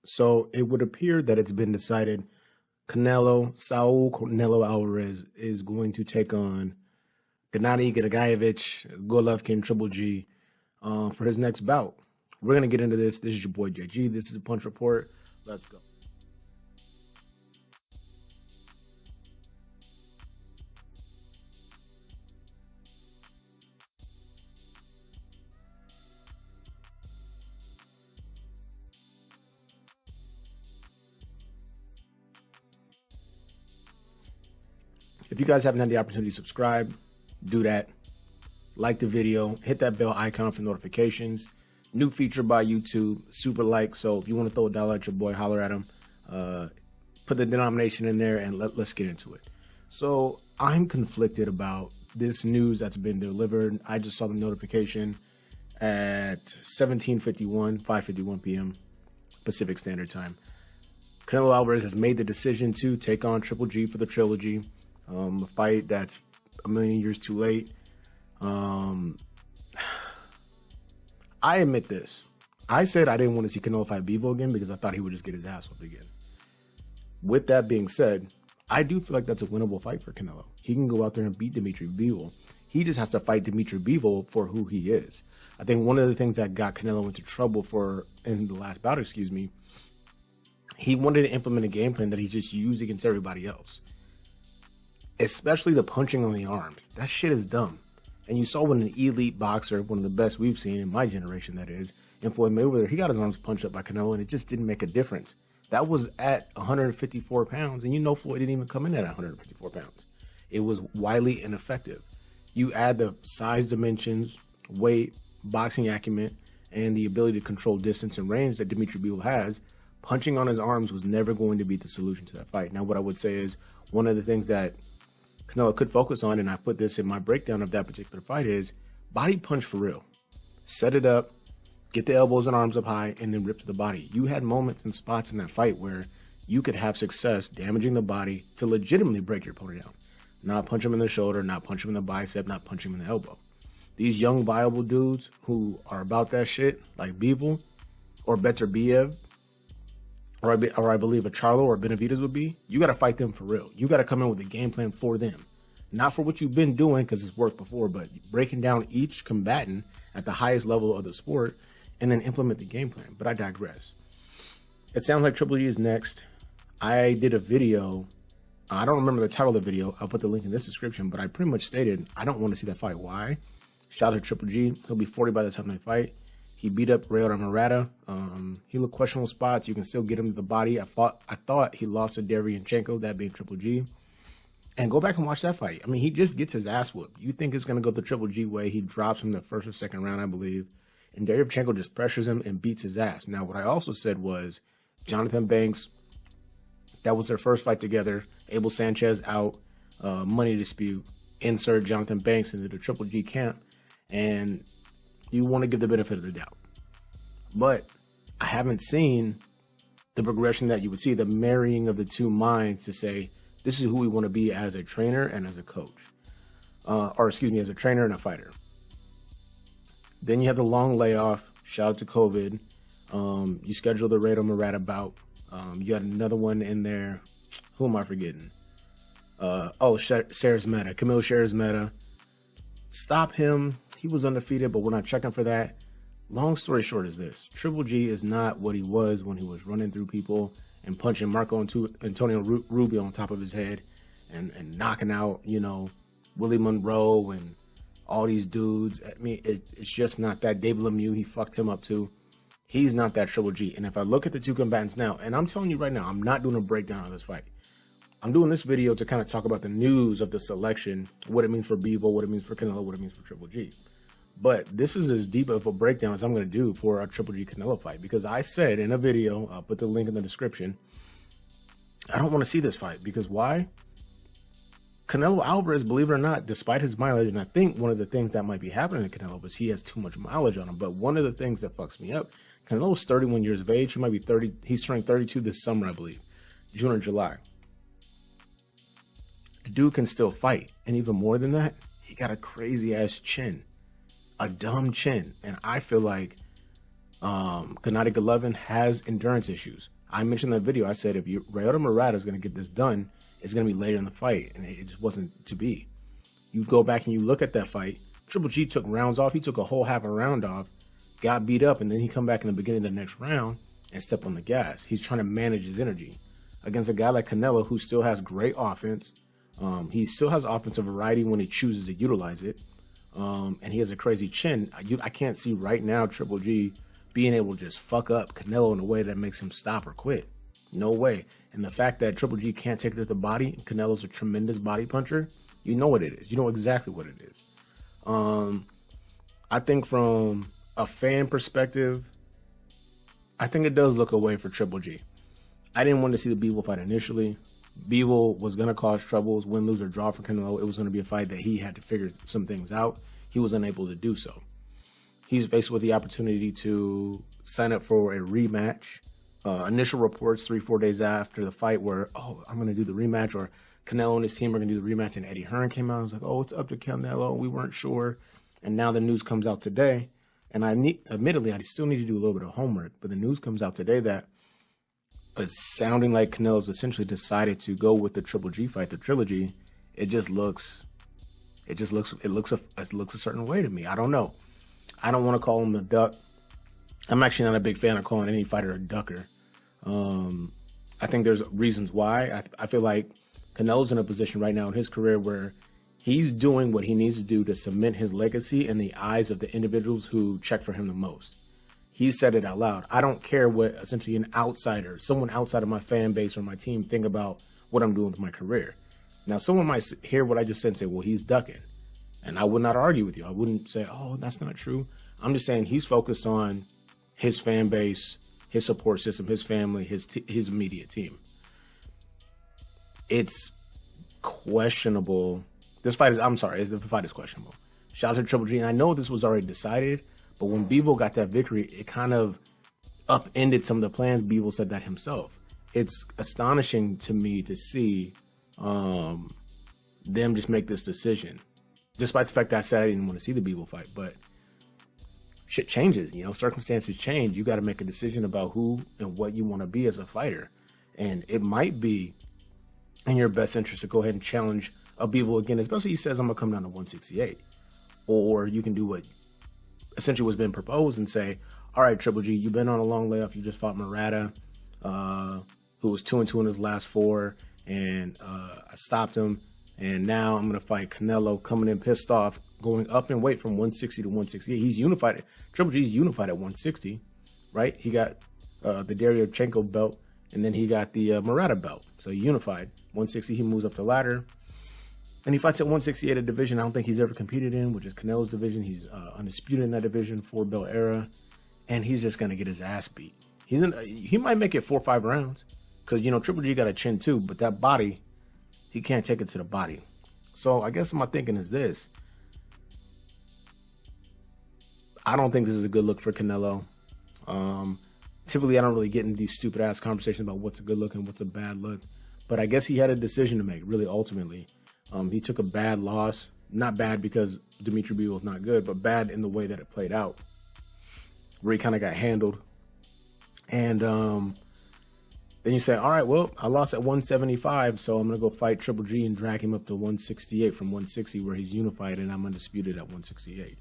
So it would appear that it's been decided Saul Canelo Alvarez is going to take on Gennady Golovkin Triple G for his next bout. We're going to get into this. This is your boy GGG. This is a Punch Report. Let's go. If you guys haven't had the opportunity to subscribe, do that. Like the video, hit that bell icon for notifications. New feature by YouTube, super like. So if you want to throw $1 at your boy, holler at him. Put the denomination in there and let's get into it. So I'm conflicted about this news that's been delivered. I just saw the notification at 5:51 p.m. Pacific Standard Time. Canelo Alvarez has made the decision to take on Triple G for the Trilogy. A fight that's a million years too late. I admit this. I said I didn't want to see Canelo fight Bivol again because I thought he would just get his ass whooped again. With that being said, I do feel like that's a winnable fight for Canelo. He can go out there and beat Dimitri Bivol. He just has to fight Dimitri Bivol for who he is. I think one of the things that got Canelo into trouble in the last bout, he wanted to implement a game plan that he just used against everybody else. Especially the punching on the arms. That shit is dumb. And you saw when an elite boxer, one of the best we've seen in my generation, that is, in Floyd Mayweather, he got his arms punched up by Canelo, and it just didn't make a difference. That was at 154 pounds, and you know Floyd didn't even come in at 154 pounds. It was wildly ineffective. You add the size dimensions, weight, boxing acumen, and the ability to control distance and range that Dimitri Bivol has, punching on his arms was never going to be the solution to that fight. Now, what I would say is one of the things that Canelo could focus on, and I put this in my breakdown of that particular fight, is body punch for real. Set it up, get the elbows and arms up high, and then rip to the body. You had moments and spots in that fight where you could have success damaging the body to legitimately break your opponent down. Not punch him in the shoulder, not punch him in the bicep, not punch him in the elbow. These young, viable dudes who are about that shit, like Bivol or Beterbiev, or I believe a Charlo or Benavidez would be, you got to fight them for real. You got to come in with a game plan for them. Not for what you've been doing because it's worked before, but breaking down each combatant at the highest level of the sport and then implement the game plan. But I digress. It sounds like Triple G is next. I did a video. I don't remember the title of the video. I'll put the link in this description, but I pretty much stated I don't want to see that fight. Why? Shout out to Triple G. He'll be 40 by the time they fight. He beat up Ryota Murata. He looked questionable spots. You can still get him to the body. I thought he lost to Derevyanchenko, that being Triple G. And go back and watch that fight. I mean, he just gets his ass whooped. You think it's going to go the Triple G way. He drops him the first or second round, I believe. And Derevyanchenko just pressures him and beats his ass. Now, what I also said was Jonathan Banks, that was their first fight together. Abel Sanchez out, money dispute. Insert Jonathan Banks into the Triple G camp. And you want to give the benefit of the doubt. But I haven't seen the progression that you would see, the marrying of the two minds to say, this is who we want to be as a trainer and as a coach. As a trainer and a fighter. Then you have the long layoff. Shout out to COVID. You schedule the Ryota Murata bout. You got another one in there. Who am I forgetting? Shares-Meta. Camille Shares-Meta. Stop him. He was undefeated, but we're not checking for that. Long story short is this. Triple G is not what he was when he was running through people and punching Marco Antonio Rubio on top of his head and knocking out, Willie Monroe and all these dudes. I mean, it's just not that. David Lemieux, he fucked him up too. He's not that Triple G. And if I look at the two combatants now, and I'm telling you right now, I'm not doing a breakdown of this fight. I'm doing this video to kind of talk about the news of the selection, what it means for Bivol, what it means for Canelo, what it means for Triple G. But this is as deep of a breakdown as I'm going to do for a Triple G Canelo fight, because I said in a video, I'll put the link in the description, I don't want to see this fight. Because why? Canelo Alvarez, believe it or not, despite his mileage, and I think one of the things that might be happening to Canelo is he has too much mileage on him. But one of the things that fucks me up, Canelo's 31 years of age. He might be 30. He's turning 32 this summer, I believe, June or July. The dude can still fight. And even more than that, he got a crazy ass chin. A dumb chin. And I feel like Gennady Golovin has endurance issues. I mentioned in that video, I said if Ryota Murata is going to get this done, it's going to be later in the fight, and it just wasn't to be. You go back and you look at that fight, Triple G took rounds off. He took a whole half a round off, got beat up, and then he come back in the beginning of the next round and step on the gas. He's trying to manage his energy against a guy like Canelo, who still has great offense. He still has offensive variety when he chooses to utilize it. And he has a crazy chin. I can't see right now Triple G being able to just fuck up Canelo in a way that makes him stop or quit. No way. And the fact that Triple G can't take it to the body, and Canelo's a tremendous body puncher, you know what it is. You know exactly what it is. I think from a fan perspective, I think it does look away for Triple G. I didn't want to see the Bivol fight initially. Bivol was going to cause troubles, win, lose, or draw for Canelo. It was going to be a fight that he had to figure some things out. He was unable to do so. He's faced with the opportunity to sign up for a rematch. Initial reports 3-4 days after the fight were, oh, I'm going to do the rematch, or Canelo and his team are going to do the rematch, and Eddie Hearn came out and was like, oh, it's up to Canelo. We weren't sure. And now the news comes out today, and admittedly, I still need to do a little bit of homework, but the news comes out today that it's sounding like Canelo's essentially decided to go with the Triple G fight, the Trilogy. It looks a certain way to me. I don't know. I don't want to call him a duck. I'm actually not a big fan of calling any fighter a ducker. I think there's reasons why. I feel like Canelo's in a position right now in his career where he's doing what he needs to do to cement his legacy in the eyes of the individuals who check for him the most. He said it out loud. I don't care what essentially an outsider, someone outside of my fan base or my team think about what I'm doing with my career. Now, someone might hear what I just said and say, well, he's ducking. And I would not argue with you. I wouldn't say, oh, that's not true. I'm just saying he's focused on his fan base, his support system, his family, his immediate team. It's questionable. The fight is questionable. Shout out to Triple G. And I know this was already decided, but when Bivol got that victory, it kind of upended some of the plans. Bivol said that himself. It's astonishing to me to see them just make this decision. Despite the fact that I said I didn't want to see the Bivol fight, but shit changes, circumstances change. You got to make a decision about who and what you want to be as a fighter. And it might be in your best interest to go ahead and challenge a Bivol again, especially he says, I'm going to come down to 168. Or you can do what essentially was been proposed and say, all right, Triple G, you've been on a long layoff. You just fought Murata, who was 2-2 in his last 4, and I stopped him. And now I'm going to fight Canelo, coming in pissed off, going up in weight from 160 to 168. He's unified. Triple G's unified at 160, right? He got the Deryochenko belt, and then he got the Murata belt. So he unified. 160, he moves up the ladder. And he fights at 168, a division I don't think he's ever competed in, which is Canelo's division. He's undisputed in that division, 4-belt era. And he's just going to get his ass beat. He might make it 4 or 5 rounds because, Triple G got a chin too, but that body, he can't take it to the body. So I guess my thinking is this. I don't think this is a good look for Canelo. Typically, I don't really get into these stupid-ass conversations about what's a good look and what's a bad look. But I guess he had a decision to make, really, ultimately. He took a bad loss. Not bad because Dimitri Bivol is not good, but bad in the way that it played out, where he kind of got handled. And then you say, all right, well, I lost at 175, so I'm going to go fight Triple G and drag him up to 168 from 160, where he's unified, and I'm undisputed at 168.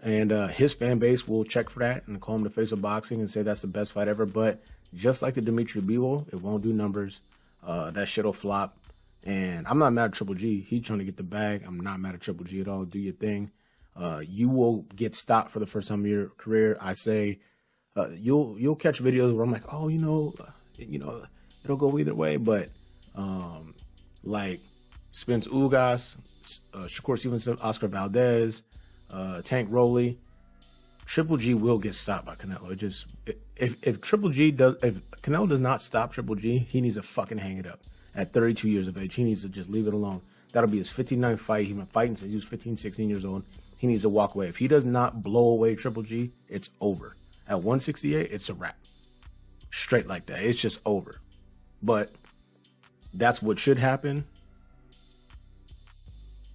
And his fan base will check for that and call him the face of boxing and say that's the best fight ever. But just like the Dimitri Bivol, it won't do numbers. That shit will flop. And I'm not mad at Triple G. He's trying to get the bag. I'm not mad at Triple G at all. Do your thing. You will get stopped for the first time of your career. I say you'll catch videos where I'm like, oh, it'll go either way. But like Spence Ugas, Shakur Stevenson, Oscar Valdez, Tank Roley, Triple G will get stopped by Canelo. If Canelo does not stop Triple G, he needs to fucking hang it up. At 32 years of age, he needs to just leave it alone. That'll be his 59th fight. He's been fighting since he was 15, 16 years old. He needs to walk away. If he does not blow away Triple G, it's over. At 168, it's a wrap. Straight like that. It's just over. But that's what should happen.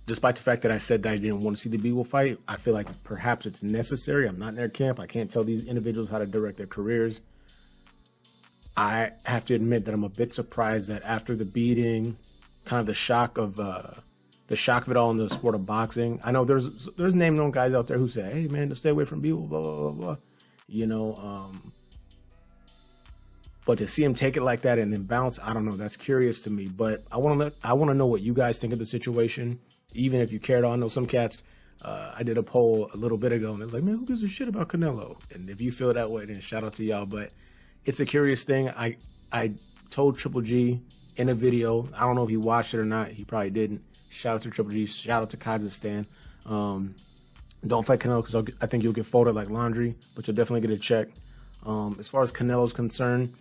despite the fact that I said that I didn't want to see the Bivol fight, I feel like perhaps it's necessary. I'm not in their camp. I can't tell these individuals how to direct their careers. I have to admit that I'm a bit surprised that after the beating, kind of the shock of it all in the sport of boxing. I know there's name known guys out there who say, "Hey man, to stay away from Bivol, blah blah blah blah," you know. But to see him take it like that and then bounce, I don't know. That's curious to me. But I want to know what you guys think of the situation. Even if you care at all, I know some cats. I did a poll a little bit ago, and they're like, "Man, who gives a shit about Canelo?" And if you feel that way, then shout out to y'all. But it's a curious thing. I told Triple G in a video. I don't know if he watched it or not. He probably didn't. Shout out to Triple G. Shout out to Kazakhstan. Don't fight Canelo because I think you'll get folded like laundry, but you'll definitely get a check. As far as Canelo's concerned,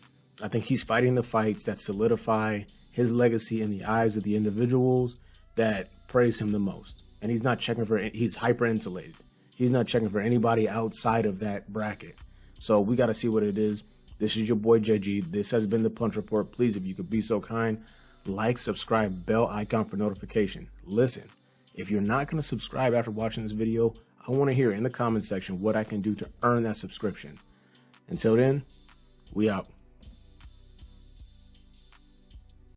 I think he's fighting the fights that solidify his legacy in the eyes of the individuals that praise him the most. And he's not checking for, he's hyper insulated. He's not checking for anybody outside of that bracket. So we got to see what it is. This is your boy GGG. This has been the Punch Report. Please, if you could be so kind, like, subscribe, bell icon for notification. Listen, if you're not going to subscribe after watching this video, I want to hear in the comment section what I can do to earn that subscription. Until then, we out.